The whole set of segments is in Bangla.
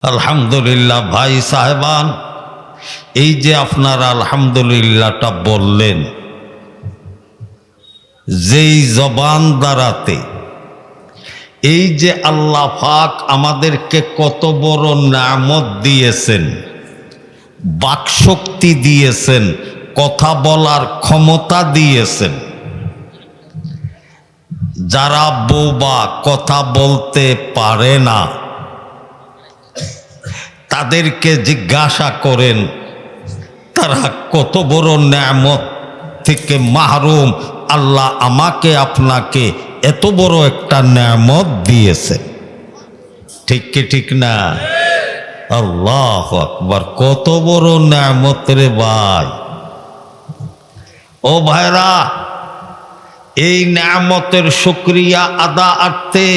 আলহামদুলিল্লাহ ভাই সাহেবান, এই যে আপনারা আলহামদুলিল্লাহটা বললেন, যেই জবান দ্বারাতে এই যে আল্লাহ পাক আমাদেরকে কত বড় নিয়ামত দিয়েছেন, বাকশক্তি দিয়েছেন, কথা বলার ক্ষমতা দিয়েছেন। যারা বোবা, কথা বলতে পারে না, তাদেরকে জিজ্ঞাসা করেন তারা কত বড় নিয়ামত থেকে মাহরুম। আল্লাহ আমাকে আপনাকে এত বড় একটা নিয়ামত দিয়েছে, ঠিক কি ঠিক না? আল্লাহু আকবার, কত বড় নিয়ামত রে ভাই। ও ভাইরা, এই নিয়ামতের শুকরিয়া আদায়ার্থে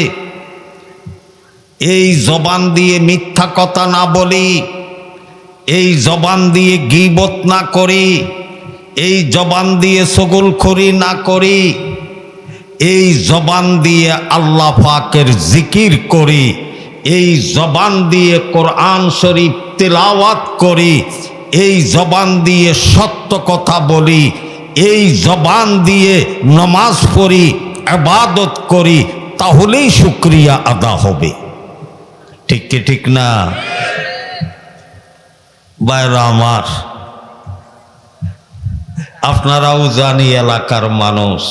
এই জবান দিয়ে মিথ্যা কথা না বলি, এই জবান দিয়ে গীবত না করি, এই জবান দিয়ে চগলখড়ি না করি, এই জবান দিয়ে আল্লাহ পাকের জিকির করি, এই জবান দিয়ে কোরআন শরীফ তিলাওয়াত করি, এই জবান দিয়ে সত্য কথা বলি, এই জবান দিয়ে নামাজ পড়ি, ইবাদত করি, তাহলেই শুকরিয়া আদা হবে, ঠিক কি ঠিক না? বাইরা আমার, আপনারাও জানি এলাকার মানুষ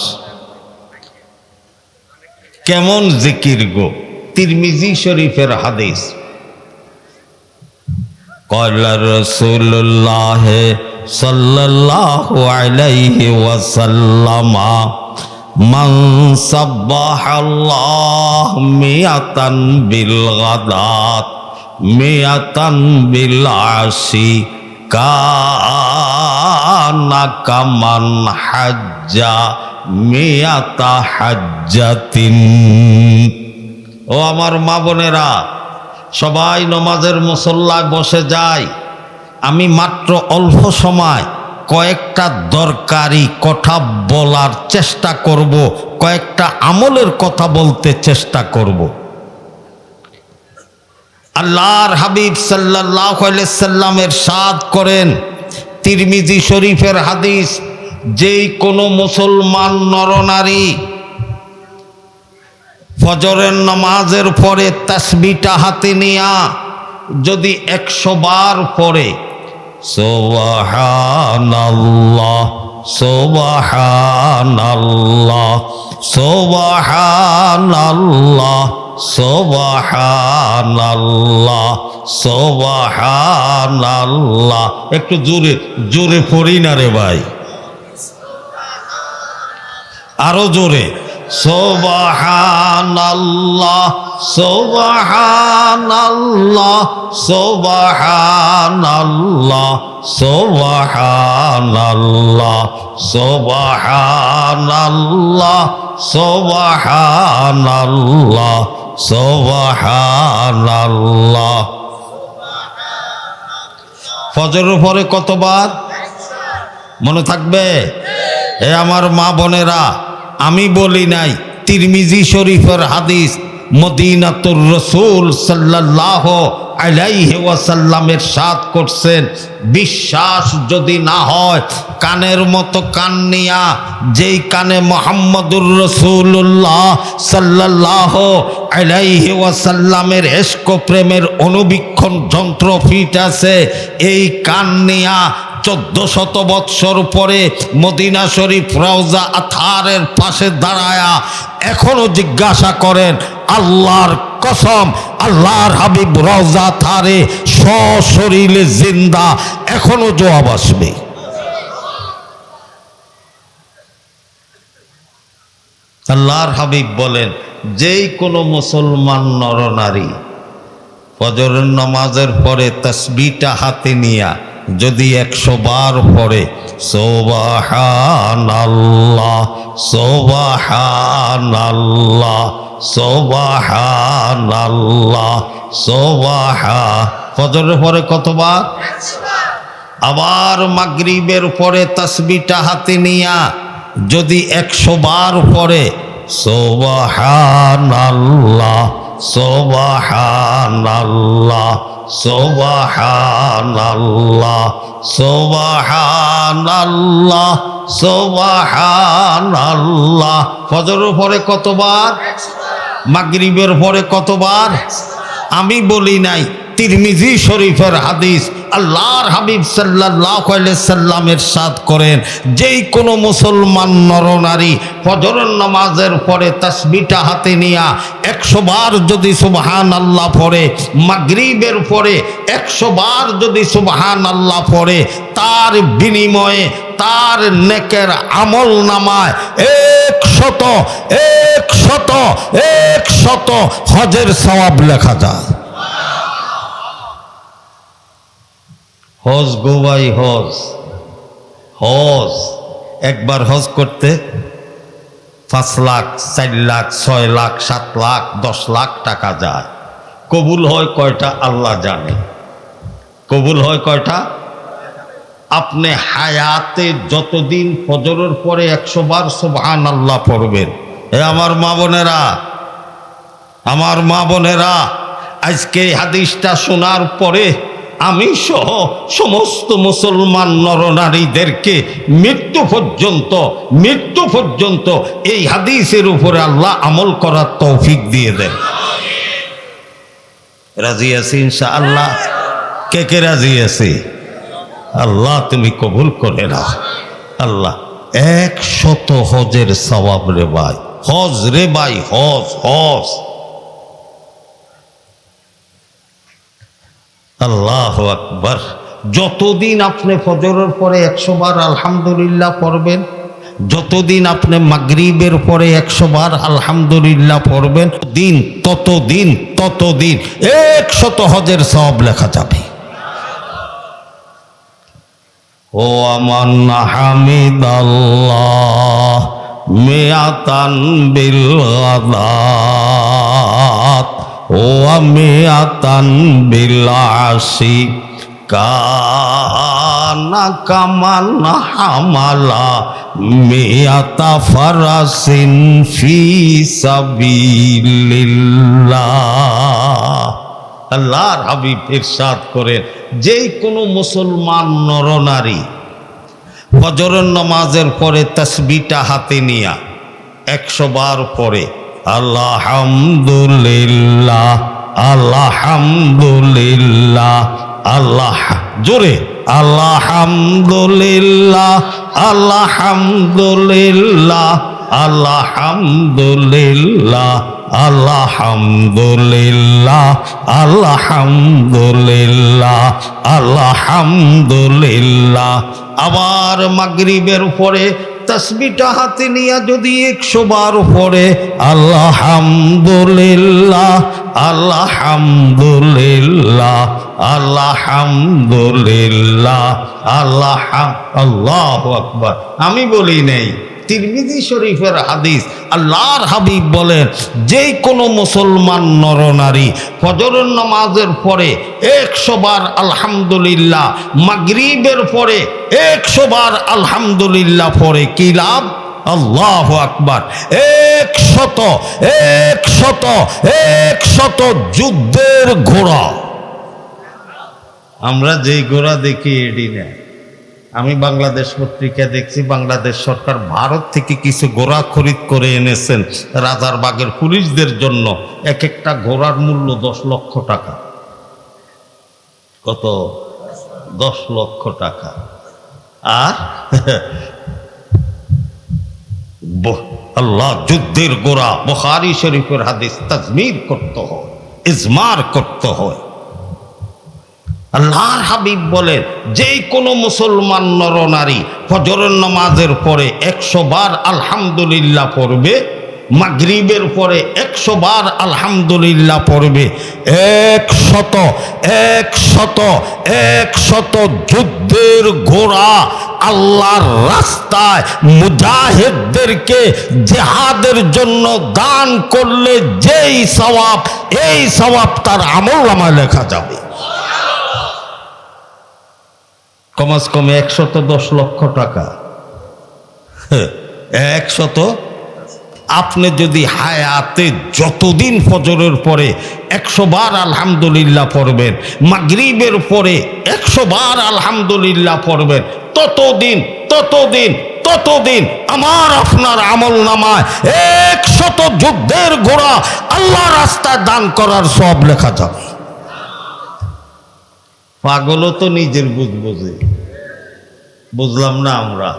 কেমন জিকির গো। তিরমিজি শরীফের হাদিস, ক্বালা রাসূলুল্লাহ সাল্লাল্লাহু আলাইহি ওয়াসাল্লাম, মান সাব্বাহাল্লাহ মিয়াতান বিল গাদাত মিয়াতান বিল আশি কানা কামান হাজ্জা মিয়াতা হাজ্জাতিন। ও আমার মা বোনেরা, সবাই নমাজের মুসল্লায় বসে যায়। আমি মাত্র অল্প সময় কয়েকটা দরকারি কথা বলার চেষ্টা করব, কয়েকটা আমলের কথা বলতে চেষ্টা করব। আল্লাহর হাবিব সাল্লাল্লাহু আলাইহি সাল্লাম ইরশাদ করেন, তিরমিজি শরীফের হাদিস, যেই কোনো মুসলমান নরনারী ফজরের নামাজের পরে তাসবিহটা হাতে নিয়া যদি 100 বার পড়ে, সুবহানাল্লাহ সুবহানাল্লাহ সুবহানাল্লাহ সুবহানাল্লাহ সুবহানাল্লাহ, একটু জোরে জোরে পড়ি না রে ভাই, আরো জোরে, সুবহানাল্লাহ সুবহানাল্লাহ সুবহানাল্লাহ সুবহানাল্লাহ সুবহানাল্লাহ সুবহানাল্লাহ সুবহানাল্লাহ। ফজরের পরে কতবার মনে থাকবে? এ আমার মা বোনেরা, আমি বলি নাই, তিরমিজি শরীফের হাদিস, মদিনাতুর রাসূল সাল্লাল্লাহু আলাইহি ওয়াসাল্লাম ইরশাদ করছেন, বিশ্বাস যদি না হয় কানের মতো কান নিয়া, যেই কানে মুহাম্মদুর রাসূলুল্লাহ সাল্লাল্লাহু আলাইহি ওয়াসাল্লামের ইশক প্রেমের অনুবীক্ষণ যন্ত্র ফিট আছে, এই কান নিয়া 1400 বৎসর পরে মদিনা শরীফ রওজা আতহারের পাশে দাঁড়ায়া এখনো জিজ্ঞাসা করেন, আল্লাহর কসম, আল্লাহর হাবিব রওজা আতহারে সশরীরে জিন্দা, এখনো জবাব আসবে। আল্লাহর হাবিব বলেন, যেই কোনো মুসলমান নরনারী ফজরের নামাজের পরে তাসবিহটা হাতে নিয়া যদি 100 বার পড়ে, সুবহানাল্লাহ সুবহানাল্লাহ সুবহানাল্লাহ ফজরের পরে কতবার? আবার মাগরিবের পরে তাসবিহটা হাতে নিয়া যদি 100 বার পড়ে, সুবহানাল্লাহ সুবহানাল্লাহ সুবহানাল্লাহ সুবহানাল্লাহ সুবহানাল্লাহ। ফজরের পরে কতবার? মাগরিবের পরে কতবার? আমি বলি নাই, তিরমিজি শরীফের হাদিস। আল্লাহর হাবিব সাল্লাল্লাহু আলাইহি সাল্লাম ইরশাদ করেন, যেই কোনো মুসলমান নরনারী ফজরের নামাজের পরে তাসবিহটা হাতে নিয়া 100 বার যদি সুবহানাল্লাহ পড়ে, মাগরিবের পরে 100 বার যদি সুবহানাল্লাহ পড়ে, তার বিনিময়ে তার নেকের আমল নামায় 100 হজের সওয়াব লেখা যায়। হজ গো ভাই, হজ হজ একবার হজ করতে 5 লাখ 4 লাখ 6 লাখ 7 লাখ 10 লাখ টাকা যায়। কবুল হয় কয়টা আল্লাহ জানে। কবুল হয় কয়টা? আপনি হায়াতে যতদিন ফজরের পরে 100 বার সুবহানাল্লাহ পড়বেন। আমার মা বোনেরা, আমার মা বোনেরা, আজকে এই হাদিসটা শোনার পরে আমি সহ সমস্ত মুসলমান নরনারীদেরকে মৃত্যু পর্যন্ত এই হাদিসের উপরে আল্লাহ আমল করার তৌফিক দিয়ে দেন। রাজি আছি ইনশাআল্লাহ? কে কে রাজি আছে? আল্লাহ তুমি কবুল করে নাও। আল্লাহ 100 হজের সওয়াব রে ভাই, হজ রে ভাই, হজ হজ। আল্লাহু আকবার। যতদিন আপনি ফজরের পরে 100 বার আলহামদুলিল্লাহ পড়বেন, যতদিন আপনি মাগরিবের পরে 100 বার আলহামদুলিল্লাহ পড়বেন, ততদিন 100 হজের সওয়াব লেখা যাবে। ও আমান হামিদাল্লাহ মিয়াতান বিল গাদাত ও মিয়াতান বিল আশি কানা কামান হামালা মিয়াতা ফারাসিন ফি সাবিলিল্লাহ। আল্লাহর হাবিব ইরশাদ করেন, যেই কোনো মুসলমান নরনারী ফজরের নামাজের পরে তাসবিহটা হাতে নিয়া 100 বার পরে আলহামদুলিল্লাহ আলহামদুলিল্লাহ আল্লাহ, জোরে আলহামদুলিল্লাহ আলহামদুলিল্লাহ আলহামদুলিল্লাহ আলহামদুলিল্লাহ আলহামদুলিল্লাহ আলহামদুলিল্লাহ। আবার মাগরিবের পরে তাসবিহটা হাতে নিয়ে যদি 100 বার পড়ে আলহামদুলিল্লাহ আলহামদুলিল্লাহ আলহামদুলিল্লাহ আল্লাহু আকবার। আমি বলি নেই, তিরমিজি শরীফের হাদিস। আল্লাহর হাবিব বলেন, যে কোনো মুসলমান নরনারী ফজরের নামাজের পরে 100 বার আলহামদুলিল্লাহ, মাগরিবের পরে 100 বার আলহামদুলিল্লাহ পরে কি লাভ? আল্লাহু আকবার। 100 যুদ্ধের ঘোড়া। আমরা যেই ঘোড়া দেখি এডি না। আমি বাংলাদেশ পত্রিকা দেখছি, বাংলাদেশ সরকার ভারত থেকে কিছু ঘোড়া খরিদ করে এনেছেন রাজারবাগের পুলিশদের জন্য। এক একটা ঘোড়ার মূল্য 10 লক্ষ টাকা। কত? 10 লক্ষ টাকা। আর আল্লাহ, যুদ্ধের ঘোড়া। বুখারী শরীফের হাদিস। তাজমির করতে হয়, ইজমার করতে হয়। আল্লাহর হাবিব বলেন, যে কোনো মুসলমান নরনারী ফজরের নামাজের পরে 100 বার আলহামদুলিল্লাহ পড়বে, মাগরিবের পরে 100 বার আলহামদুলিল্লাহ পড়বে, 100 যুদ্ধের ঘোড়া আল্লাহর রাস্তায় মুজাহিদদেরকে জিহাদের জন্য দান করলে যেই সওয়াব, এই সওয়াব তার আমলনামায় লেখা যাবে। কমাস কমে 110 লক্ষ টাকা। 100 আপনি যদি হায়াতে যতদিন ফজরের পরে 100 বার আলহামদুলিল্লাহ পড়বেন, মাগরিবের পরে 100 বার আলহামদুলিল্লাহ পড়বেন, ততদিন আমার আপনার আমল নামায় 100 যুদ্ধের ঘোড়া আল্লাহ রাস্তায় দান করার সব লেখা যাবে। পাগলও তো নিজের বুঝে, বুঝলাম না আমরা,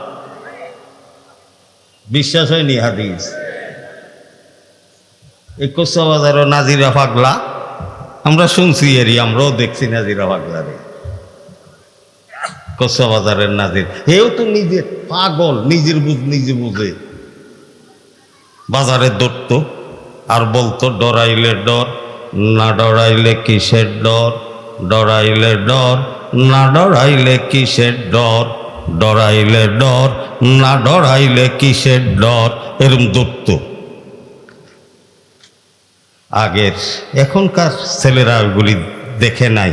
বিশ্বাস হয়নি হাদিস। এই কচুবাজারও নাজিরা পাগলা, আমরা শুনছি এরই, আমরাও দেখছি নাজিরা পাগলারে, কচুবাজারের নাজির। এও তো নিজের পাগল, নিজের নিজে বুঝে। বাজারে দৌড়তো আর বলতো ডরাইলে ডর, না ডরাইলে কিসের ডর, ডরাইলে ডর, না ডরাইলে কিসের ডর, ডরাইলে ডর, না ডরাইলে কিসের ডর, এরম দৌড়তো আগের। এখনকার ছেলেরা ওগুলি দেখে নাই,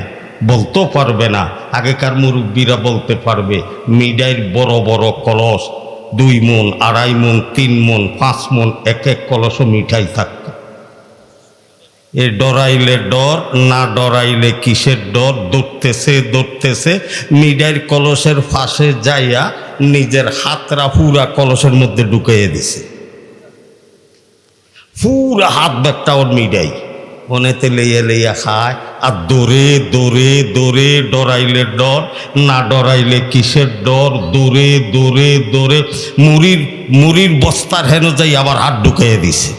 বলতেও পারবে না। আগেকার মুরব্বীরা বলতে পারবে। মিডাইর বড় বড় কলস, 2 মণ, 2.5 মণ, 3 মণ, 5 মণ, এক কলসও মিঠাই থাকত। এ ডরাইলে ডর, না ডরাইলে কিসের ডর, দৌড়তেছে মিডাইর কলসের ফাঁসে যাইয়া নিজের হাতরা পুরা কলসের মধ্যে ঢুকিয়ে দিছে, পুরা হাত ব্যাগটা ওর মিডাই ওনেতে লেইয়া খায়। আর দৌড়ে ডরাইলে ডর, না ডরাইলে কিসের ডর, দৌড়ে মুড়ির বস্তার হেন যাই আবার হাত ঢুকিয়ে দিছে।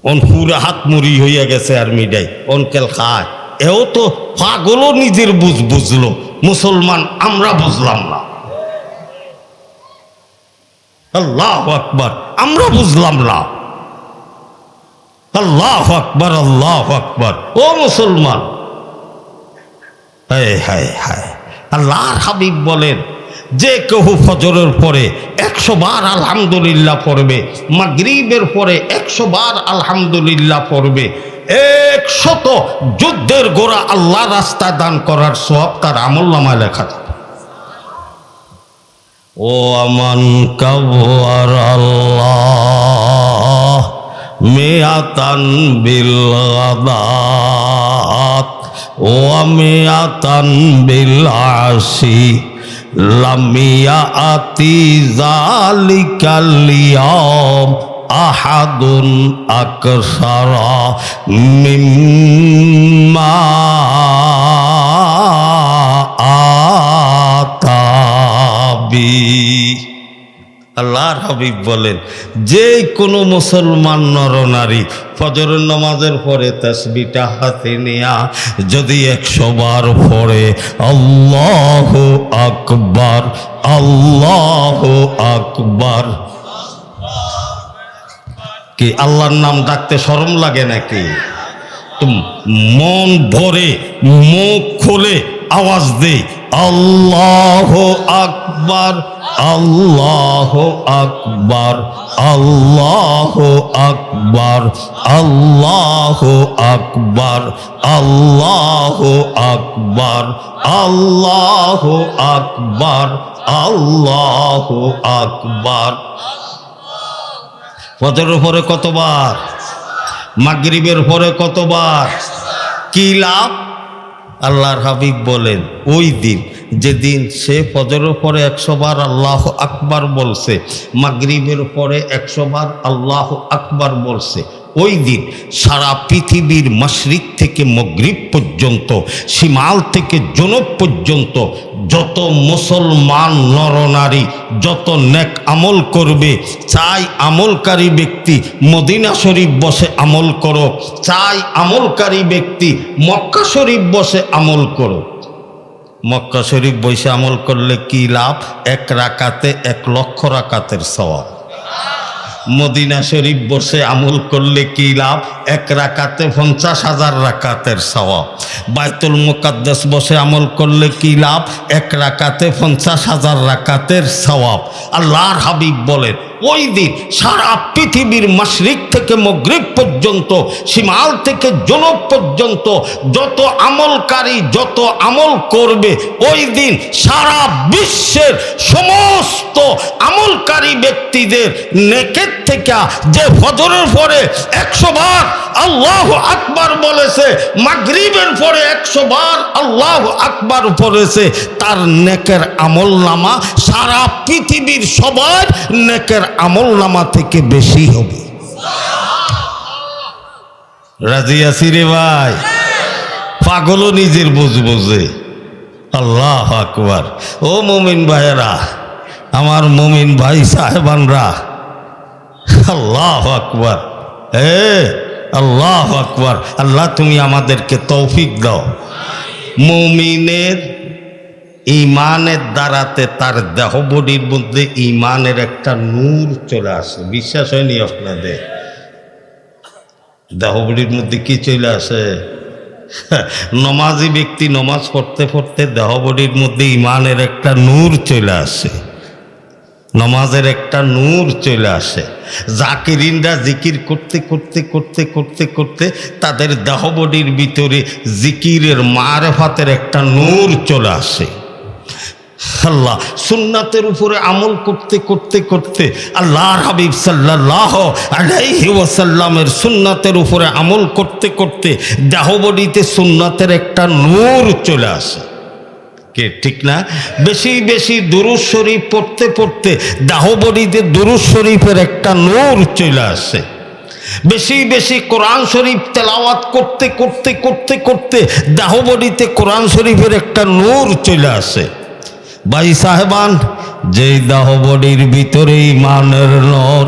ওন পুরা হাত মুড়ি হইয়া গেছে আর মিডাই অনকেল খায়। এও তো পাগলও নিজের বুঝলো, মুসলমান আমরা বুঝলাম না। আল্লাহু আকবার, আমরা বুঝলাম না। আল্লাহু আকবার, আল্লাহু আকবার। ও মুসলমান, হায় হায় হায়। আল্লাহর হাবিব বলেন, যে কেউ ফজরের পরে 100 বার আলহামদুলিল্লাহ পড়বে, মাগরিবের পরে 100 বার আলহামদুলিল্লাহ পড়বে, 100 যুদ্ধের ঘোড়া আল্লাহ রাস্তায় দান করার সওয়াব তার আমলনামায় লেখা থাকে। ও আমান কাবর আল্লাহ মিয়াতান বিল গাদাত ও মিয়াতান বিল আশি লামিয়া আতি জালিকাল ইয়াম আহাদুন আকসারা মিম্মা আতাবি। আল্লাহর হাবিব বলেন, যে কোনো মুসলমান নরনারী ফজরের নামাজের পরে তাসবিহটা হাতে নেয়া যদি 100 বার পড়ে আল্লাহু আকবার, আল্লাহু আকবার। কি আল্লাহর নাম ডাকতে শরম লাগে নাকি? মন ভরে মুখ খুলে আওয়াজ দে আল্লাহু আকবার, আল্লাহু আকবার, আল্লাহু আকবার, আল্লাহু আকবার, আল্লাহু আকবার, আল্লাহু আকবার, আল্লাহু আকবার। ফজরের পরে কতবার? মাগরিবের পরে কতবার? কি লাভ? আল্লাহর হাবিব বলেন, ওই দিন যেদিন সে ফজরের পরে 100 বার আল্লাহ আকবার বলছে, মাগরিবের পরে 100 বার আল্লাহ আকবার বলছে, ওই দিন সারা পৃথিবীর মাশরিক থেকে মগরিব পর্যন্ত, শিমাল থেকে জনব পর্যন্ত যত মুসলমান নরনারী যত নেক আমল করবে, চাই আমলকারী ব্যক্তি মদিনা শরীফ বসে আমল করো, চাই আমলকারী ব্যক্তি মক্কা শরীফ বসে আমল করো। মক্কা শরীফ বসে আমল করলে কি লাভ? 1 রাকাতে 1 লক্ষ রাকাতের সওয়াব। মদিনা শরীফ বসে আমল করলে কি লাভ? 1 রাকাতে 50,000 রাকাতের সওয়াব। বাইতুল মুকাদ্দাস বসে আমল করলে কি লাভ? 1 রাকাতে 50,000 রাকাতের সওয়াব। আল্লাহর হাবিব বলেন, ওই দিন সারা পৃথিবীর মাশরিক থেকে মাগরিব পর্যন্ত, শিমাল থেকে জনুব পর্যন্ত যত আমলকারী যত আমল করবে, ওই দিন সারা বিশ্বের সমস্ত আমলকারী ব্যক্তিদের নেকের থেকে যে ফজরের পরে 100 বার আল্লাহু আকবার বলেছে, মাগরিবের পরে 100 বার আল্লাহু আকবার পড়েছে, তার নেকের আমলনামা সারা পৃথিবীর সবার নেকের আমলনামা থেকে বেশি হবে। রাজি আছি রে ভাই? পাগলও নিজের বুঝ বোঝে। আল্লাহু আকবার। ও মুমিন ভাইয়েরা, আমার মুমিন ভাই সাহেবানরা, আল্লাহু আকবার। আল্লাহু আকবার। আল্লাহ তুমি আমাদেরকে তৌফিক দাও। মুমিনের ঈমানের দ্বারাতে তার দেহ বডির মধ্যে ঈমানের একটা নূর চলে আসে। বিশ্বাস হয়নি আপনাদের? দেহ বডির মধ্যে কি চলে আসে? নমাজি ব্যক্তি নমাজ পড়তে পড়তে দেহ বডির মধ্যে ঈমানের একটা নূর চলে আসে, নমাজের একটা নূর চলে আসে। জাকিরিনরা জিকির করতে করতে করতে করতে করতে তাদের দেহ বডির ভিতরে জিকিরের মারেফাতের একটা নূর চলে আসে। আল্লাহ সুন্নাতের উপরে আমল করতে করতে করতে, আল্লাহর হাবিব সাল্লাল্লাহু আলাইহি ওয়াসাল্লামের সুন্নাতের উপরে আমল করতে করতে দেহ বডিতে সুন্নাতের একটা নূর চলে আসে। কে ঠিক না? বেশি বেশি দুরূদ শরীফ পড়তে পড়তে দেহ বডিতে দুরূদ শরীফের একটা নূর চলে আসে। বেশি বেশি কোরআন শরীফ তেলাওয়াত করতে করতে করতে করতে দেহ বডিতে কোরআন শরীফের একটা নূর চলে আসে। ভাই সাহেবান, যেই দেহ বডির ভিতরে ঈমানের নূর,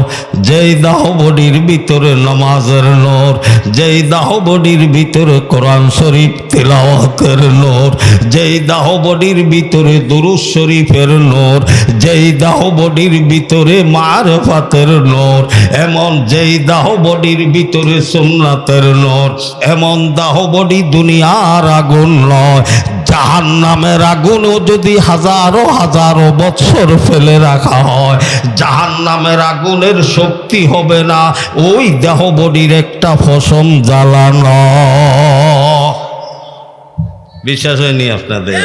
যেই দেহ বডির ভিতরে নামাজের নূর, যেই দেহ বডির ভিতরে কোরআন শরীফ তেলাওয়াতের নূর, যেই দেহ বডির ভিতরে দুরূদ শরীফের নূর, যেই দেহ বডির ভিতরে মারেফাতের নূর, এমন যেই দেহ বডির ভিতরে সুন্নাতের নূর, এমন দেহ বডি দুনিয়ার আগুন নয়, জাহান্নামের আগুনও যদি হাজারো হাজারো বছর ফেলে রাখা হয়, জাহান্নামের আগুনের শক্তি হবে না ওই দেহ বডির একটা ফসম জ্বালানো। বিশ্বাস হয়নি আপনাদের?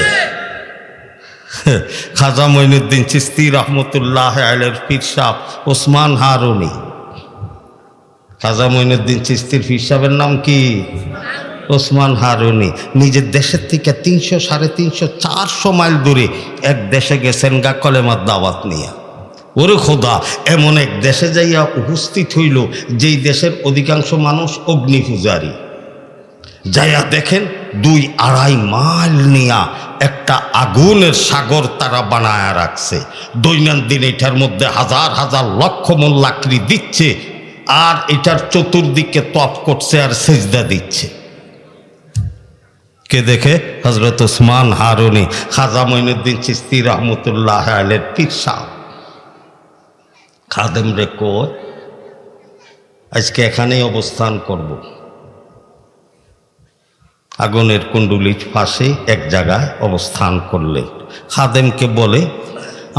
খাজা মঈনুদ্দিন চিশতি রহমতুল্লাহ আলাইহির পীর সাহেব ওসমান হারুনি। খাজা মঈনুদ্দিন চিশতির পীর সাহেবের নাম কি? ওসমান হারুনি। নিজের দেশের থেকে 300, 350, 400 মাইল দূরে এক দেশে গেছেন গা কলেমার দাওয়াত নিয়ে। ওরে খোদা, এমন এক দেশে যাইয়া উপস্থিত হইল যেই দেশের অধিকাংশ মানুষ অগ্নি পূজারী। যাইয়া দেখেন 2-2.5 মাইল নিয়া একটা আগুনের সাগর তারা বানায়া রাখছে। দৈনন্দিন এটার মধ্যে হাজার হাজার লক্ষ মন লাকড়ি দিচ্ছে, আর এটার চতুর্দিকে তপ করছে আর সেজদা দিচ্ছে। কে দেখে? হযরত ওসমান হারুনি, খাজা মঈনুদ্দিন চিশতি রহমতুল্লাহ আলাইহির পীর সাহেব। খাদেম রে কয়, আজকে এখানেই অবস্থান করব। আগুনের কুণ্ডুলির পাশে এক জায়গায় অবস্থান করলেন। খাদেমকে বলে,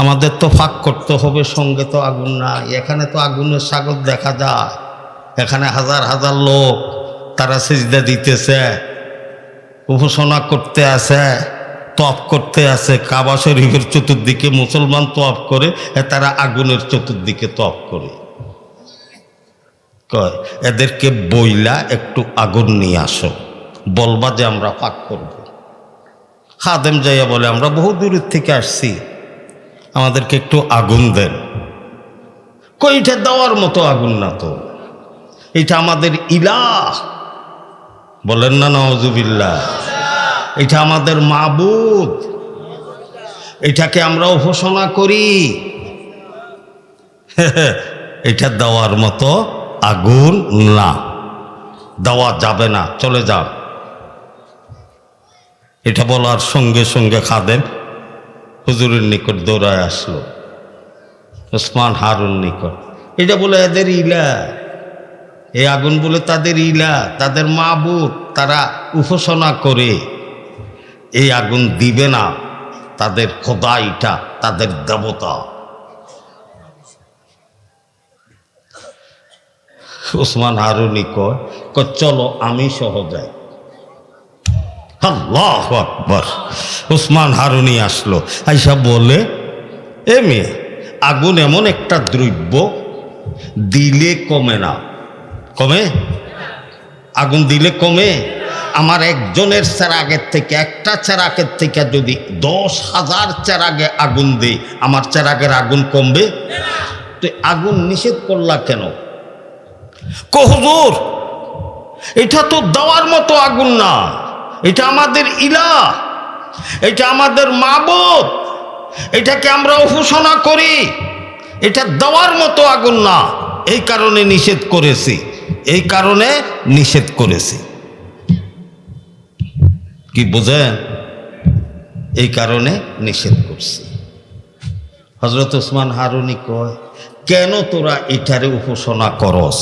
আমাদের তো ফাঁক করতে হবে, সঙ্গে তো আগুন নাই, এখানে তো আগুনের সাগর দেখা যায়, এখানে হাজার হাজার লোক তারা সিজদা দিতেছে, উপাসনা করতে আছে, তপ করতে আছে। কাবা শরীফের চতুর্দিকে মুসলমান তপ করে, তারা আগুনের চতুর্দিকে তপ করে। কয় এদেরকে বইলা একটু আগুন নিয়ে আসো, বলবা যে আমরা পাক করব। খাদেম যাইয়া বলে, আমরা বহু দূরের থেকে আসছি, আমাদেরকে একটু আগুন দেন। কই এটা দেওয়ার মতো আগুন না তো, এটা আমাদের ইলাহ। বলেন না নাউজুবিল্লাহ? এটা আমাদের মাবুদ, এটাকে আমরা উপাসনা করি, এটা দেওয়ার মতো আগুন না, দেওয়া যাবে না, চলে যাও। এটা বলার সঙ্গে সঙ্গে খাদেম হুজুরের নিকট দৌড়ায় আসলো, ওসমান হারুন নিকট। এটা বলে এদের ইলা, এই আগুন বলে তাদের ইলা, তাদের মাবুদ, তারা উপাসনা করে। এই আগুন দিবে না, তাদের খোদা, এটা তাদের দেবতা। ওসমান হারুনি কয় চলো আমি সহ যাই। আল্লাহু আকবার। ওসমান হারুনি আসলো, আইসা বলে এ মেয়ে, আগুন এমন একটা দ্রব্য দিলে কমে না। কমে? আগুন দিলে কমে? আমার একজনের চেরাগের থেকে, একটা চেরাগের থেকে যদি 10,000 চেরাগে আগুন দেই, আমার চেরাগের আগুন কমবে? তো আগুন নিষেধ করলা কেন? হুজুর এটা তো দেওয়ার মতো আগুন না, এটা আমাদের ইলাহ, এটা আমাদের মাবুদ, এটাকে আমরা উপাসনা করি, এটা দেওয়ার মতো আগুন না, এই কারণে নিষেধ করেছি, এই কারণে নিষেধ করেছি। কি বোঝেন? এই কারণে নিষেধ করছি। হযরত ওসমান হারুনি কয় কেন তোরা এটারে উপাসনা করস?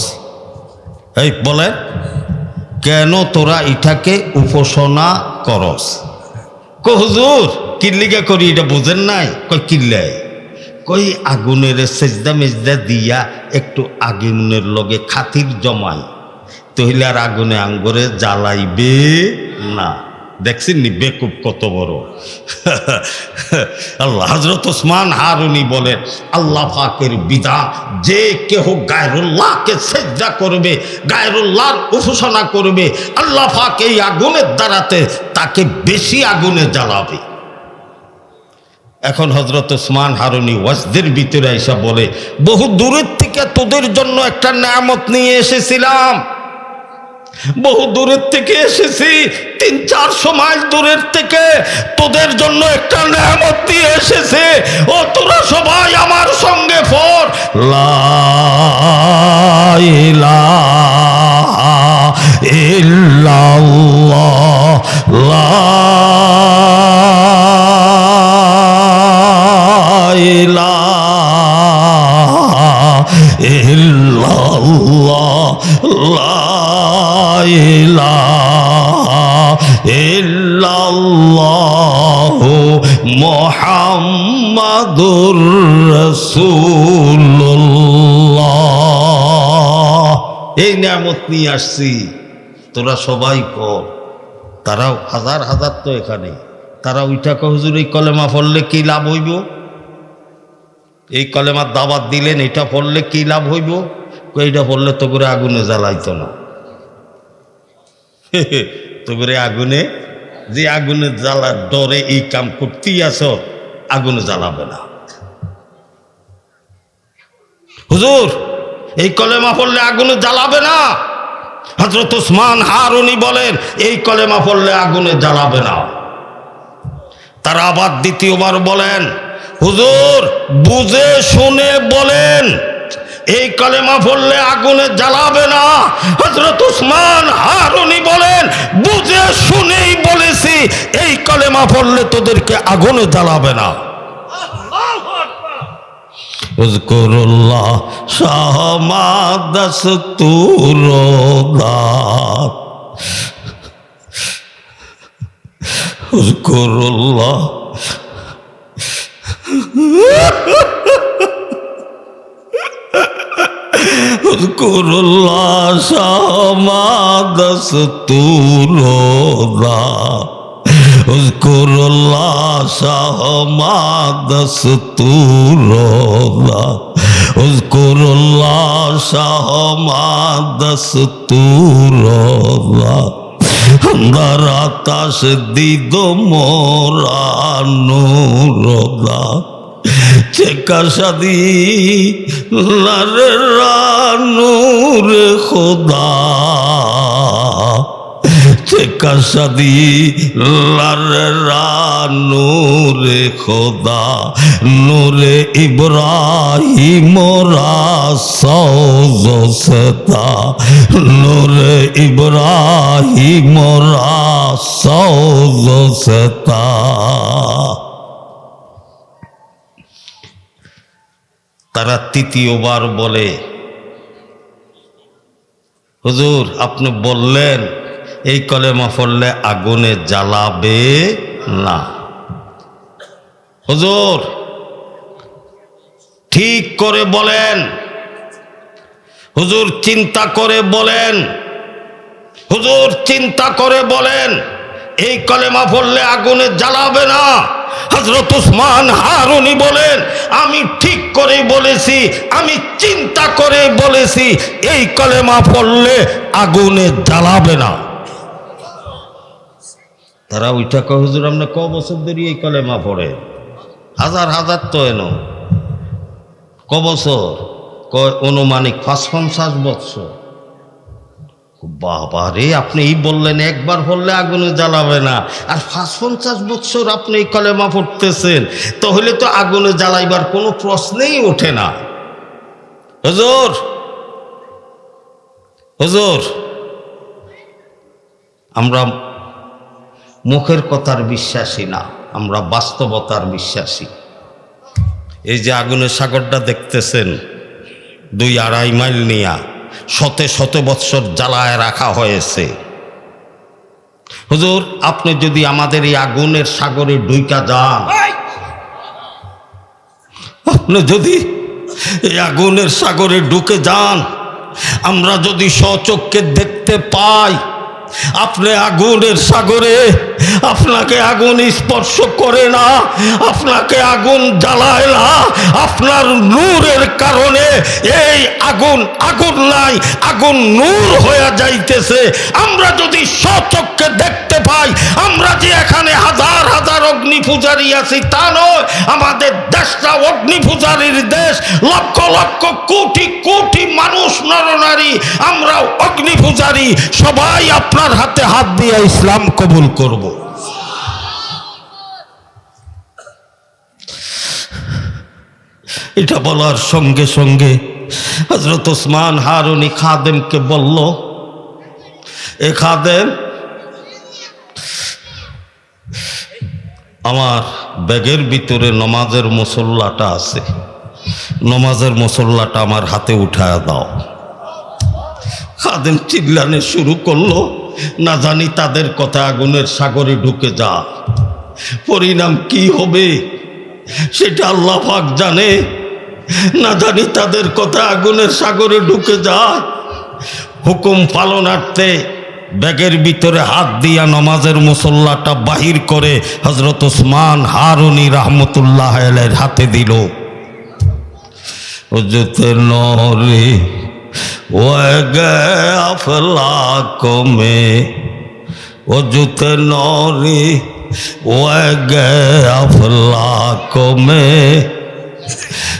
এই বলেন, কেন তোরা এটাকে উপাসনা করস? হুজুর কিল্লিগা করি এটা বোঝেন নাই? কই কিল্লাই? কই আগুনের সেজদা মেজদা দিয়া একটু আগুনের লগে খাতির জমাই, তহিলে আর আগুনে আঙ্গরে জ্বালাইবে না। দেখছেন নি বেকুব কত বড়। আল্লাহ হযরত ওসমান হারুনি বলেন আল্লাহ পাকের বিধান, যে কেহ গায়রুল্লাহকে সিজদা করবে, গায়রুল্লাহর উপাসনা করবে, আল্লাহ পাক এই আগুনের দ্বারাতে তাকে বেশি আগুনে জ্বালাবে। এখন হযরত ওসমান হারুনি ওয়াজদের ভিতরে এসে বলে বহু দূরের থেকে তোদের জন্য একটা নিয়ামত নিয়ে এসেছিলাম, বহু দূরের থেকে এসেছি, 300-400 মাইল দূরের থেকে তোদের জন্য একটা নিয়ামত দিয়ে এসেছে। ও তোরা সবাই আমার সঙ্গে পড় লা ইলাহা ইল্লাল্লাহ, লা ইলাহা ইল্লাল্লাহ, লা ইলাহা ইল্লাল্লাহু মুহাম্মাদুর রাসূলুল্লাহ। এই নিয়ামত নিয়ে আসছি, তোরা সবাই কর। তারাও হাজার হাজার তো এখানে, তারা ওইটাকে হুজুর এই কলেমা পড়লে কি লাভ হইব? এই কলেমার দাওয়াত দিলেন, এটা পড়লে কি লাভ হইব? এইটা পড়লে তো করে আগুনে জ্বালাইতো না। তো করে আগুনে, যে আগুনে জ্বালার ডরে এই কাম করতেই আছো, আগুনে জ্বালাবে না। হুজুর এই কলেমা পড়লে আগুনে জ্বালাবে না। হযরত ওসমান হারুনি বলেন এই কলেমা পড়লে আগুনে জ্বালাবে না। তারা আবার দ্বিতীয়বার বলেন হুজুর বুঝে শুনে বলেন এই কলেমা পড়লে আগুনে জ্বালাবে না। হযরত ওসমান হারুনি বলেন বুঝে শুনেই বলেছি, এই কলেমা পড়লে তোদেরকে আগুনে জ্বালাবে না। উযকুরুল্লাহ শাহমাদাসতুরদাত, উযকুরুল্লাহ উযকুরুল্লাহ শাহমাদাসতুরদাত, উযকুরুল্লাহ শাহমাদাসতুরদাত, উযকুরুল্লাহ শাহমাদাসতুরদাত। अंदर आताश दीदो मोरानो रोदा चेका शादी लारे रानूर खुदा चेका शादी लारे रानूर खुदा नूरे इब्राहिम रासौज़ो सता नूरे इब्राहिम रासौज़ो सता। তারা তৃতীয়বার বলে হুজুর আপনি বললেন এই কলেমা পড়লে আগুনে জ্বালাবে না। হুজুর ঠিক করে বলেন, হুজুর চিন্তা করে বলেন, হুজুর চিন্তা করে বলেন, এই কলেমা পড়লে আগুনে জ্বালাবে না? হযরত ওসমান হারুনি বলেন, আমি ঠিক করে বলেছি, আমি চিন্তা করে বলেছি, এই কলেমা পড়লে আগুনে জ্বালাবে না। তারা ওইটা কয়, হুজুর আপনি ক বছর ধরে এই কলেমা পড়ে? হাজার হাজার তো এনো। ক বছর? কয় অনুমানিক ৫-৫০ বছর। বাবা রে, আপনি এই বললেন একবার পড়লে আগুনে জ্বালাবে না, আর ৫-৫০ বছর আপনি এই কলেমা পড়তেছেন, তাহলে তো আগুনে জ্বালাইবার কোনো প্রশ্নেই ওঠে না। হুজুর, হুজুর, আমরা মুখের কথার বিশ্বাসী না, আমরা বাস্তবতার বিশ্বাসী। এই যে আগুনের সাগরটা দেখতেছেন, ২-২.৫ মাইল নিয়া শত শত বৎসর জ্বালায় রাখা হয়েছে। হুজুর, আপনি যদি আমাদের এই আগুনের সাগরে ডুইকা যান, আপনি যদি এই আগুনের সাগরে ঢুকে যান, আমরা যদি স্বচক্ষে দেখতে পাই আপনি আগুনের সাগরে, আপনাকে আগুন স্পর্শ করে না, আপনাকে আগুন জ্বালায় না, আপনার নূরের কারণে এই আগুন আগুন নাই, আগুন নূর হয়ে যাইতেছে। আমরা যদি স্বচক্ষে দেখতে পাই, আমরা যে এখানে হাজার হাজার অগ্নি পূজারী আছি তা নয়, আমাদের দেশটা অগ্নি পূজারীর দেশ। লক্ষ লক্ষ কোটি কোটি মানুষ, নরনারী, আমরা অগ্নি পূজারী। সবাই আপনার হাতে হাত দিয়ে ইসলাম কবুল করব। এটা বলার সঙ্গে সঙ্গে হযরত ওসমান হারুনি খাদেমকে বলল, এ খাদেম, আমার ব্যাগের ভিতরে নমাজের মুসল্লাটা আছে, নমাজের মুসল্লাটা আমার হাতে উঠায় দাও। খাদেম চিল্লানে শুরু করলো, না জানি তাদের কথা আগুনের সাগরে ঢুকে যা, পরিণাম কি হবে সেটা আল্লাহ পাক জানে। না জানি তাদের কথা আগুনের সাগরে ঢুকে যায়। হুকুম পালনার্থে ব্যাগের ভিতরে হাত দিয়া নমাজের মুসল্লাটা বাহির করে হযরত ওসমান হারুনি রাহমাতুল্লাহ আলাইহির হাতে দিল। ওজতে নরে वो गया फलाकों में, वो जूते नौरी वो गया फलाकों में,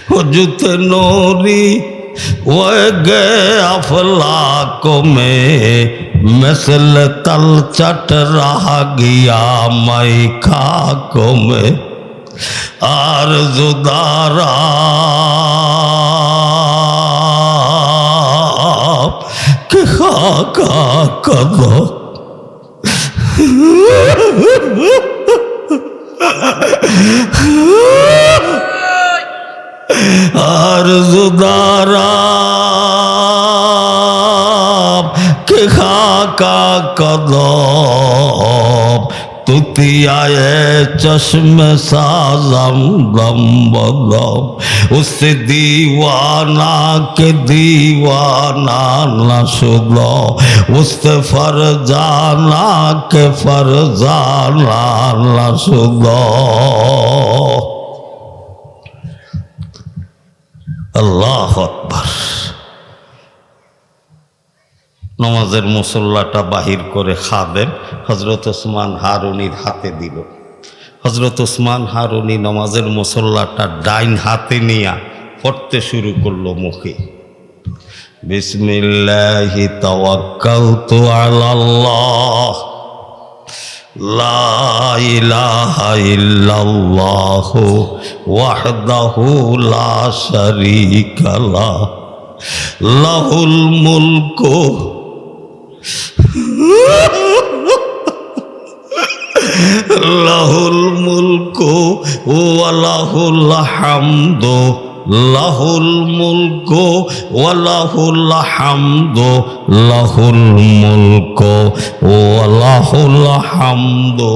वो जूते नौरी वो गया फलाकों में, मिसल तल चट रहा गया मई खाकों में, आरज़ुदारा के खाका कदो आरज़ुदारा के खाका कदो तुतियाए चश्म साजम दम बदम, उससे दीवाना के दीवाना न शुदो, उससे फरजाना के फरजाना न शुदो। अल्लाह अकबर। नमाजेर मुसल्लाटा बाहिर करे खादेम हजरत ओसमान हारुनिर हाथे दिल। हजरत ओसमान हारुनी नमाजेर मुसल्लाटा डाइन हाथे निया पढ़ते शुरू करलो मुखे, बिस्मिल्लाहि तवक्कलतु अलाल्लाह ला इलाहा इल्लल्लाहु वहदहु ला शरीका लह लहुल मुल्कु lahul mulku wa lahul hamdu, lahul mulku wa lahul hamdu, lahul mulku wa lahul hamdu,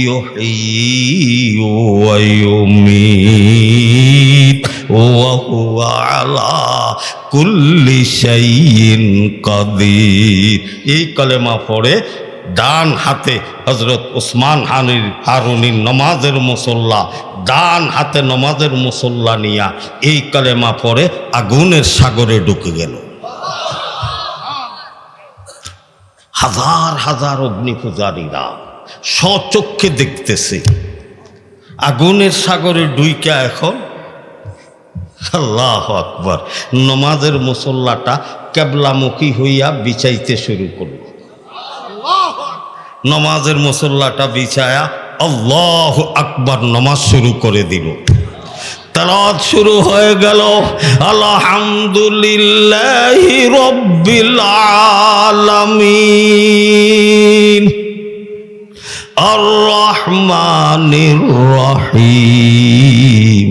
yuhyi wa yumiit ওয়া হুয়া আলা কুল্লি শাইইন কাদির। এই কালেমা পড়ে ডান হাতে হযরত ওসমান হারুনির নমাজের মুসল্লা, ডান হাতে নমাজের মুসল্লা নিয়া এই কালেমা পড়ে আগুনের সাগরে ঢুকে গেল। হাজার হাজার অগ্নি পূজারীরা স্বচক্ষে দেখতেছে আগুনের সাগরে ডুইকা এখন আল্লাহু আকবার নমাজের মুসল্লাটা কেবলামুখী হইয়া বিছাইতে শুরু করল। নমাজের মুসল্লাটা বিছায়া আল্লাহু আকবার নমাজ শুরু করে দিল। তেলাওয়াত শুরু হয়ে গেল, আলহামদুলিল্লাহি রাব্বিল আলামিন আর রহমানির রহিম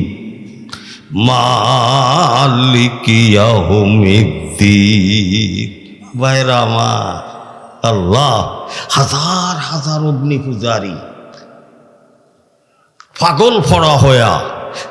মালিকি ইয়াউমিদ্দিন। ভাইরা আমার, আল্লাহ হাজার হাজার অগ্নি পূজারী পাগল পড়া হইয়া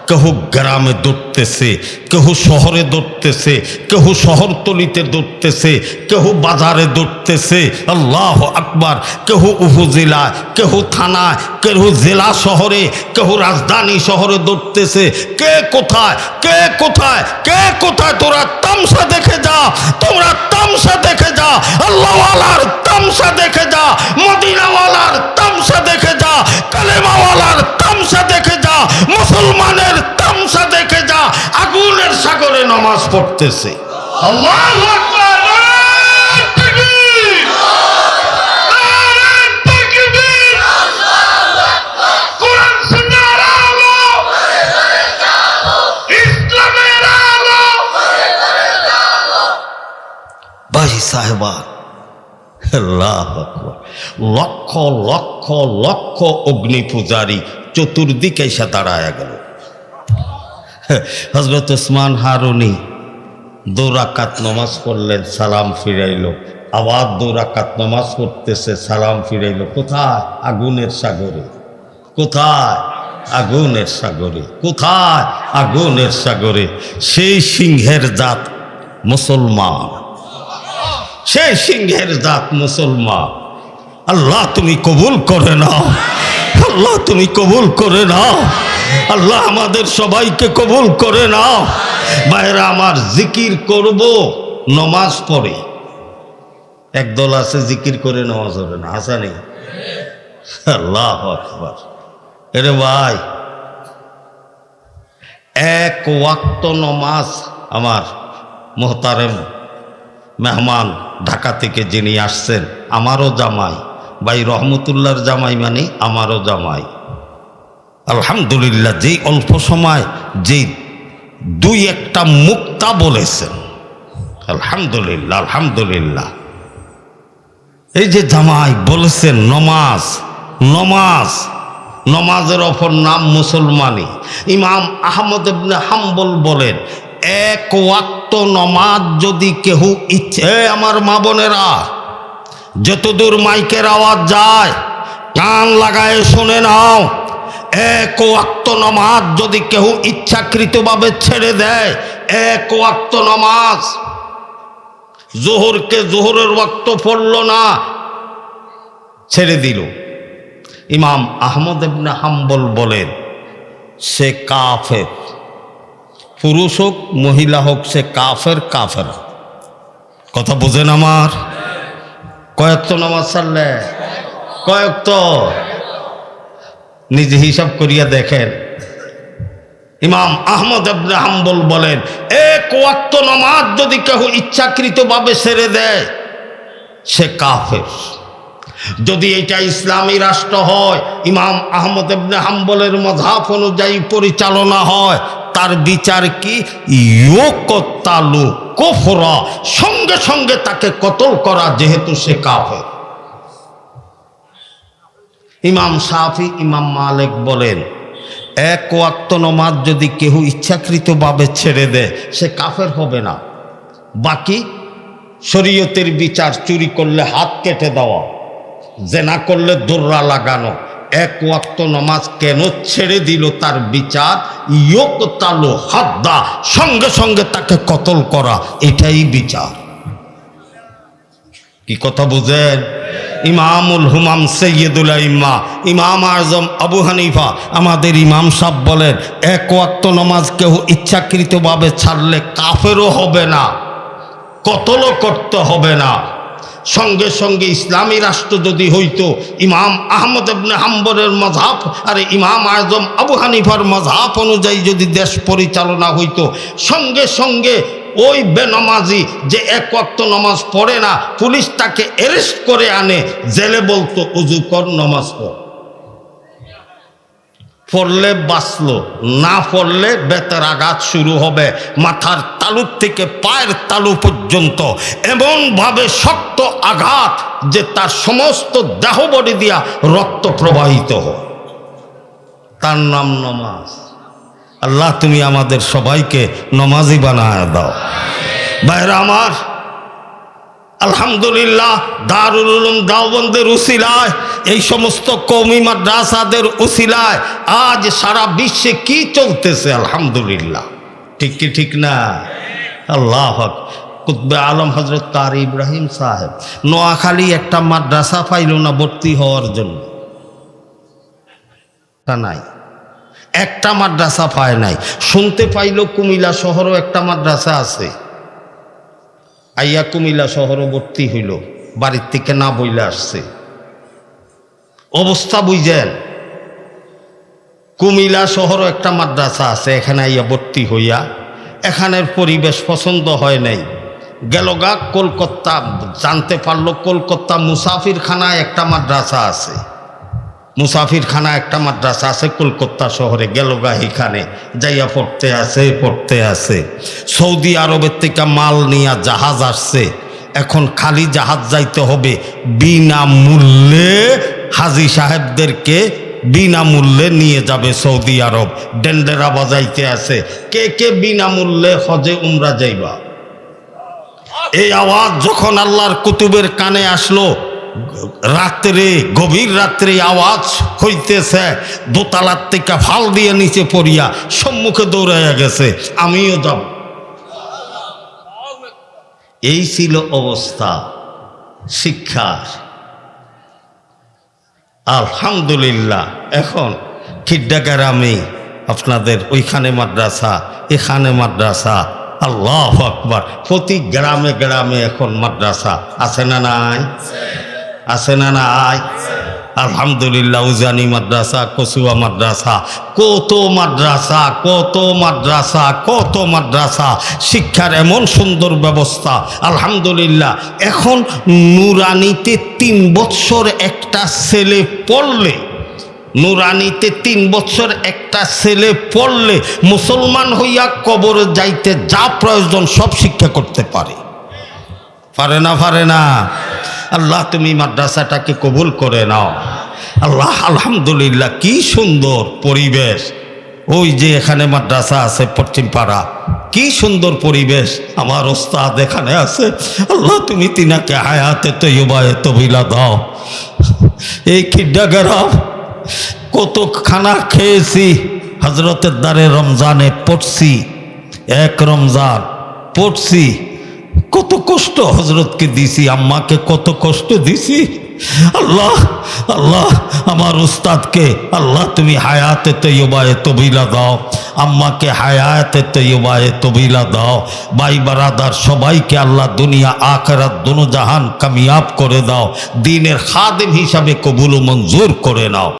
কেহু গ্রামে দৌড়তেছে, কেহু শহরে দৌড়তেছে, কেহু শহরতলিতে দৌড়তেছে, কেহু বাজারে দৌড়তেছে। আল্লাহু আকবার। কেহু উপজেলায়, কেহু থানায়, কেহু জেলা শহরে, কেহু রাজধানী শহরে দৌড়তেছে। কে কোথায়, কে কোথায়, কে কোথায়? তোরা তামসা দেখে যা, তোমরা তামসা দেখে যা, আল্লাহওয়ালার তামসা দেখে যা, মদিনাওয়ালার তামসা দেখে যা, কালেমাওয়ালার তামসা দেখে যা, মুসলমানের তামসা দেখে যা। আগুনের সাগরে নামাজ পড়তেছে। আল্লাহু আকবার। ভাই সাহেবা, আল্লাহু আকবার। লক্ষ লক্ষ লক্ষ অগ্নি পূজারী চতুর্দিকে এসে দাঁড়ায় গেল। হযরত ওসমান হারুনি 2 রাকাত নামাজ পড়লেন, সালাম ফিরাইল। আবার 2 রাকাত নামাজ পড়তেছে, সালাম ফিরাইল। কোথায়? আগুনের সাগরে। কোথায়? আগুনের সাগরে। কোথায়? আগুনের সাগরে। সেই সিংহের জাত মুসলমান, সেই সিংহের জাত মুসলমান। আল্লাহ তুমি কবুল করে নাও, আল্লাহ তুমি কবুল করে নাও, আল্লাহ আমাদের সবাইকে কবুল করে নাও। ভাইরা আমার, জিকির করব নমাজ পড়ে। একদল আছে জিকির করে নামাজ হবে না, আসা নেই? আল্লাহু আকবার। এরে ভাই, 1 ওয়াক্ত নমাজ আমার মোহতারেম মেহমান ঢাকা থেকে যিনি আসছেন, আমারও জামাই, ভাই রহমতুল্লাহর জামাই, মানে আমারও জামাই। আলহামদুলিল্লাহ, যেই অল্প সময় যেই 2-1টা মুক্তা বলেছেন, আলহামদুলিল্লাহ আলহামদুলিল্লাহ। এই যে জামাই বলেছেন নমাজ, নমাজ, নমাজের অপর নাম মুসলমানি। ইমাম আহমদ ইবনে হাম্বল বলেন, 1 ওয়াক্ত নমাজ যদি কেহ ইচ্ছে, আমার মা বোনেরা যতদূর মাইকের আওয়াজ যায় কান লাগায় শুনে নাও, 1 ওয়াক্ত নমাজ যদি কেহ ইচ্ছাকৃতভাবে ছেড়ে দেয়, 1 ওয়াক্ত নমাজ, জোহরকে জোহরের ওয়াক্ত পড়ল না, ছেড়ে দিল, ইমাম আহমদ ইবনে হাম্বল বলেন সে কাফের। পুরুষ হোক মহিলা হোক, সে কাফের, কাফেরা। কথা বোঝেন আমার? কয়েকটা নামাজ ছাড়লে? কয়েকটা? নিজে হিসাব করিয়া দেখেন। ইমাম আহমদ ইবনে হাম্বল বলেন, 1 ওয়াক্ত নামাজ যদি কেউ ইচ্ছাকৃতভাবে ছেড়ে দেয়, সে কাফের। যদি এটা ইসলামী রাষ্ট্র হয়, ইমাম আহমদ ইবনে হাম্বলের মাযহাব অনুযায়ী পরিচালনা হয়, তার বিচার কি? ইয়ুকতালু কুফরা, সঙ্গে সঙ্গে তাকে কতল করা, যেহেতু সে কাফের। ইমাম শাফি, ইমাম মালিক বলেন, 1 ওয়াক্ত নামাজ যদি কেউ ইচ্ছাকৃতভাবে ছেড়ে দেয়, সে কাফের হবে না। বাকি শরীয়তের বিচার, চুরি করলে হাত কেটে দেওয়া, জেনা করলে দোররা লাগানো, এক ওয়াক্ত নামাজ কেন ছেড়ে দিল তার বিচার ইয়কতালু হাদ্দা, সঙ্গে সঙ্গে তাকে কতল করা, এটাই বিচার। কি কথা বুঝেন? ইমামুল হুমাম সৈয়দুল আইম্মা ইমাম আজম আবু হানিফা আমাদের ইমাম সাহেব বলেন, এক ওয়াক্ত নামাজ কেউ ইচ্ছাকৃতভাবে ছাড়লে কাফেরও হবে না, কতলও করতে হবে না। সঙ্গে সঙ্গে ইসলামী রাষ্ট্র যদি হইতো, ইমাম আহমদ ইবনে হাম্বলের মাযহাব আর ইমাম আজম আবু হানিফার মাযহাব অনুযায়ী যদি দেশ পরিচালনা হইতো, সঙ্গে সঙ্গে ওই বেনামাজি যে এক ওয়াক্ত নামাজ পড়ে না, পুলিশ তাকে অ্যারেস্ট করে আনে, জেলে বলতো উজু কর, নামাজ পড়। পড়লে বাঁচলো, না পড়লে বেতের আঘাত শুরু হবে, মাথার তালু থেকে পায়ের তালু পর্যন্ত এমনভাবে শক্ত আঘাত যে তার সমস্ত দেহবডি দিয়া রক্ত প্রবাহিত হয়। তার নাম নামাজ। আল্লাহ তুমি আমাদের সবাইকে নমাজি বানায় দাও। ভাইরা আমার, আলহামদুলিল্লাহ দারুল উলুম দেওবন্দের উসিলায়, এই সমস্ত কওমি মাদ্রাসাদের উসিলায় আজ সারা বিশ্বে কি চলতেছে আলহামদুলিল্লাহ। ঠিক কি ঠিক না? আল্লাহ কুতবে আলম হযরত কারি ইব্রাহিম সাহেব নোয়াখালী একটা মাদ্রাসা পাইল না ভর্তি হওয়ার জন্য, তা নাই, একটা মাদ্রাসা পায় নাই। শুনতে পাইল কুমিল্লা শহরও একটা মাদ্রাসা আছে, আইয়া কুমিল্লা শহরও ভর্তি হইল, বাড়ির থেকে না বইলে আসছে। অবস্থা বুঝেন, কুমিল্লা শহরও একটা মাদ্রাসা আছে, এখানে আইয়া ভর্তি হইয়া এখানের পরিবেশ পছন্দ হয় নাই, গেলগা কলকাতা, জানতে পারলো কলকাতা মুসাফিরখানায় একটা মাদ্রাসা আছে, মুসাফিরখানা একটা মাদ্রাসা আছে কলকাতা শহরে, গেলগা এখানে যাইয়া পড়তে আছে। সৌদি আরবের থেকে মাল নিয়ে জাহাজ আসছে, এখন খালি জাহাজ যাইতে হবে বিনামূল্যে, হাজী সাহেবদেরকে বিনামূল্যে নিয়ে যাবে সৌদি আরব, ডেন্ডেরা বাজাইতে আছে। কে কে বিনামূল্যে হজে উমরা যাইবা? এই আওয়াজ যখন আল্লাহর কুতুবের কানে আসলো, রাত্রে গভীর রাত্রে আওয়াজ হইতেছে, দোতলার থেকে ফাল দিয়ে নিচে পড়িয়া সম্মুখে দৌড়াইয়া গেছে, আমিও যাব। এই ছিল অবস্থা শিক্ষার। আলহামদুলিল্লাহ এখন খিড্ডা গ্রামে আপনাদের ওইখানে মাদ্রাসা, এখানে মাদ্রাসা, আল্লাহু আকবার, প্রতি গ্রামে গ্রামে এখন মাদ্রাসা আছে না নাই? আছে না নাই? আলহামদুলিল্লাহ, উজানি মাদ্রাসা, কচুয়া মাদ্রাসা, কত মাদ্রাসা, কত মাদ্রাসা, কত মাদ্রাসা, শিক্ষার এমন সুন্দর ব্যবস্থা আলহামদুলিল্লাহ। এখন নুরানিতে 3 বছর একটা ছেলে পড়লে, নুরানিতে 3 বছর একটা ছেলে পড়লে মুসলমান হইয়া কবরে যাইতে যা প্রয়োজন সব শিক্ষা করতে পারে। পারে না? পারে না? আল্লাহ তুমি মাদ্রাসাটাকে কবুল করে নাও। আল্লাহ আলহামদুলিল্লাহ, কি সুন্দর পরিবেশ। ওই যে এখানে মাদ্রাসা আছে পশ্চিমপাড়া, কি সুন্দর পরিবেশ। আমার ওস্তাদ এখানে আছে, আল্লাহ তুমি তিনাকে হায়াতে তৈয়বায়ে তবিলা দাও। এই খিড্ডা গ্রাম কত খানা খেয়েছি, হজরতের দ্বারে রমজানে পড়ছি, এক রমজান পড়ছি, কত কষ্ট হজরতকে দিছি, আম্মাকে কত কষ্ট দিছি। আল্লাহ আল্লাহ আমার উস্তাদকে আল্লাহ তুমি হায়াতে তৈয়বায়ে তবিলা দাও, আম্মাকে হায়াতে তৈয়বায়ে তবিলা দাও। ভাই বারাদার সবাইকে আল্লাহ দুনিয়া আখিরাত দোনো জাহান কামিয়াব করে দাও, দ্বীনের খাদেম হিসাবে কবুল ও মঞ্জুর করে নাও।